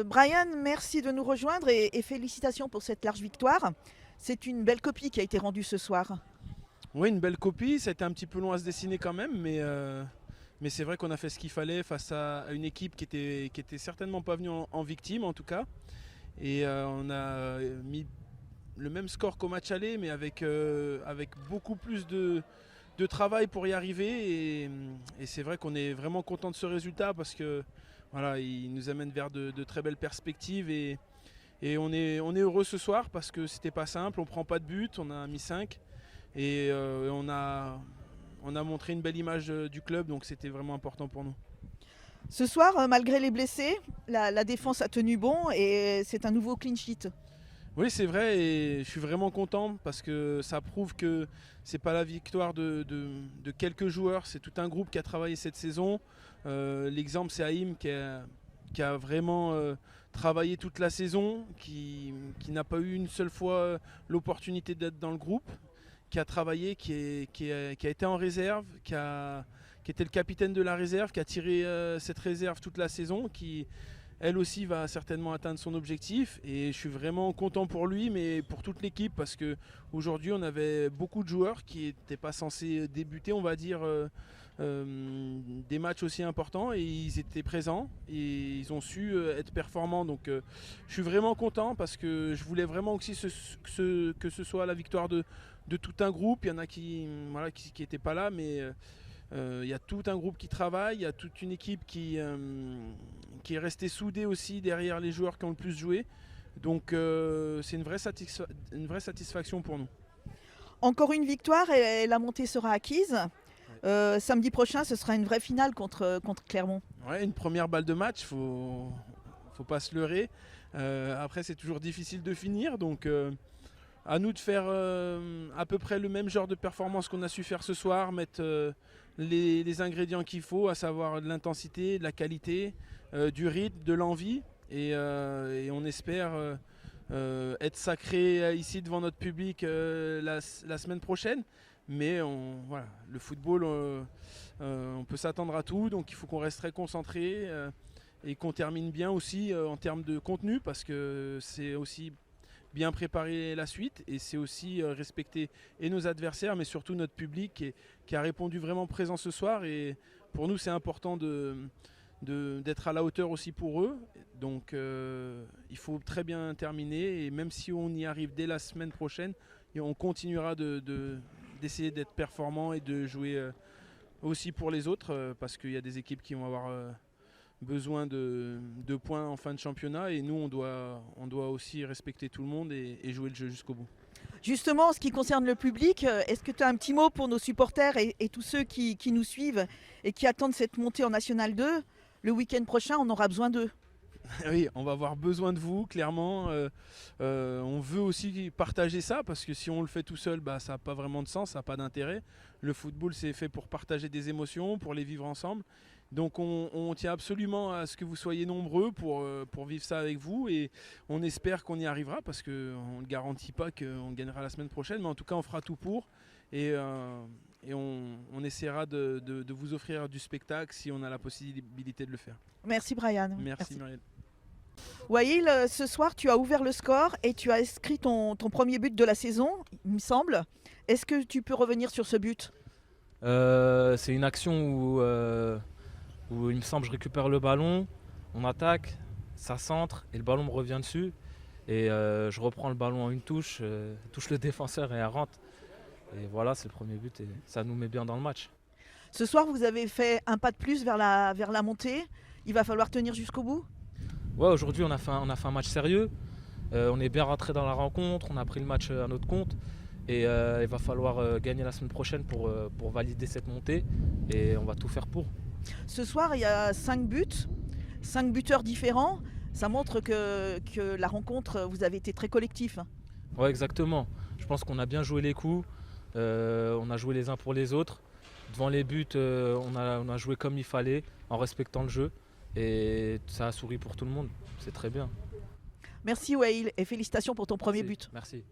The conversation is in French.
Brian, merci de nous rejoindre et félicitations pour cette large victoire. C'est une belle copie qui a été rendue ce soir. Oui, une belle copie. Ça a été un petit peu long à se dessiner quand même, mais c'est vrai qu'on a fait ce qu'il fallait face à une équipe qui était certainement pas venue en victime en tout cas. Et on a mis le même score qu'au match aller, mais avec beaucoup plus de travail pour y arriver. Et c'est vrai qu'on est vraiment content de ce résultat parce que voilà, il nous amène vers de très belles perspectives. Et on est heureux ce soir parce que c'était pas simple. On prend pas de but, on a mis 5 et on a montré une belle image du club, donc c'était vraiment important pour nous. Ce soir, malgré les blessés, la défense a tenu bon et c'est un nouveau clean sheet. Oui, c'est vrai et je suis vraiment content parce que ça prouve que c'est pas la victoire de quelques joueurs, c'est tout un groupe qui a travaillé cette saison. L'exemple, c'est Haïm qui a vraiment travaillé toute la saison, qui n'a pas eu une seule fois l'opportunité d'être dans le groupe, qui a travaillé, qui a été en réserve, qui était le capitaine de la réserve, qui a tiré cette réserve toute la saison, qui elle aussi va certainement atteindre son objectif. Et je suis vraiment content pour lui, mais pour toute l'équipe, parce qu'aujourd'hui on avait beaucoup de joueurs qui n'étaient pas censés débuter, on va dire, des matchs aussi importants, et ils étaient présents et ils ont su être performants. Donc je suis vraiment content parce que je voulais vraiment aussi que ce soit la victoire de tout un groupe. Il y en a qui voilà, qui n'étaient pas là, mais il y a tout un groupe qui travaille, il y a toute une équipe qui est restée soudée aussi derrière les joueurs qui ont le plus joué. Donc c'est une vraie satisfaction pour nous. Encore une victoire et la montée sera acquise. Samedi prochain, ce sera une vraie finale contre Clermont. Ouais, une première balle de match, faut pas se leurrer. Après, c'est toujours difficile de finir, donc à nous de faire à peu près le même genre de performance qu'on a su faire ce soir, mettre les ingrédients qu'il faut, à savoir de l'intensité, de la qualité, du rythme, de l'envie. Et on espère être sacré ici devant notre public la semaine prochaine. Mais voilà, le football, on peut s'attendre à tout, donc il faut qu'on reste très concentré et qu'on termine bien aussi en termes de contenu, parce que c'est aussi bien préparer la suite et c'est aussi respecter et nos adversaires, mais surtout notre public qui a répondu vraiment présent ce soir. Et pour nous, c'est important d'être à la hauteur aussi pour eux. Donc il faut très bien terminer, et même si on y arrive dès la semaine prochaine, on continuera d'essayer d'être performant et de jouer aussi pour les autres, parce qu'il y a des équipes qui vont avoir besoin de points en fin de championnat, et nous on doit aussi respecter tout le monde et jouer le jeu jusqu'au bout. Justement, en ce qui concerne le public, est-ce que tu as un petit mot pour nos supporters et tous ceux qui nous suivent et qui attendent cette montée en National 2? Le week-end prochain, on aura besoin d'eux. Oui, on va avoir besoin de vous, clairement. On veut aussi partager ça, parce que si on le fait tout seul, ça n'a pas vraiment de sens, ça n'a pas d'intérêt. Le football, c'est fait pour partager des émotions, pour les vivre ensemble. Donc on tient absolument à ce que vous soyez nombreux pour vivre ça avec vous, et on espère qu'on y arrivera, parce qu'on ne garantit pas qu'on gagnera la semaine prochaine, mais en tout cas on fera tout pour, et on essaiera de vous offrir du spectacle si on a la possibilité de le faire. Merci Brian. Merci. Muriel. Waïl, ce soir tu as ouvert le score et tu as inscrit ton premier but de la saison, il me semble. Est-ce que tu peux revenir sur ce but? C'est une action où il me semble je récupère le ballon, on attaque, ça centre et le ballon me revient dessus. Et je reprends le ballon en une touche, touche le défenseur et elle rentre. Et voilà, c'est le premier but et ça nous met bien dans le match. Ce soir, vous avez fait un pas de plus vers la montée. Il va falloir tenir jusqu'au bout? Ouais, aujourd'hui on a fait un match sérieux. On est bien rentré dans la rencontre, on a pris le match à notre compte. Et il va falloir gagner la semaine prochaine pour valider cette montée. Et on va tout faire pour. Ce soir, il y a 5 buts, 5 buteurs différents. Ça montre que la rencontre, vous avez été très collectif. Ouais, exactement. Je pense qu'on a bien joué les coups. On a joué les uns pour les autres. Devant les buts, on a joué comme il fallait, en respectant le jeu. Et ça a souri pour tout le monde. C'est très bien. Merci Waïl et félicitations pour ton premier but. Merci.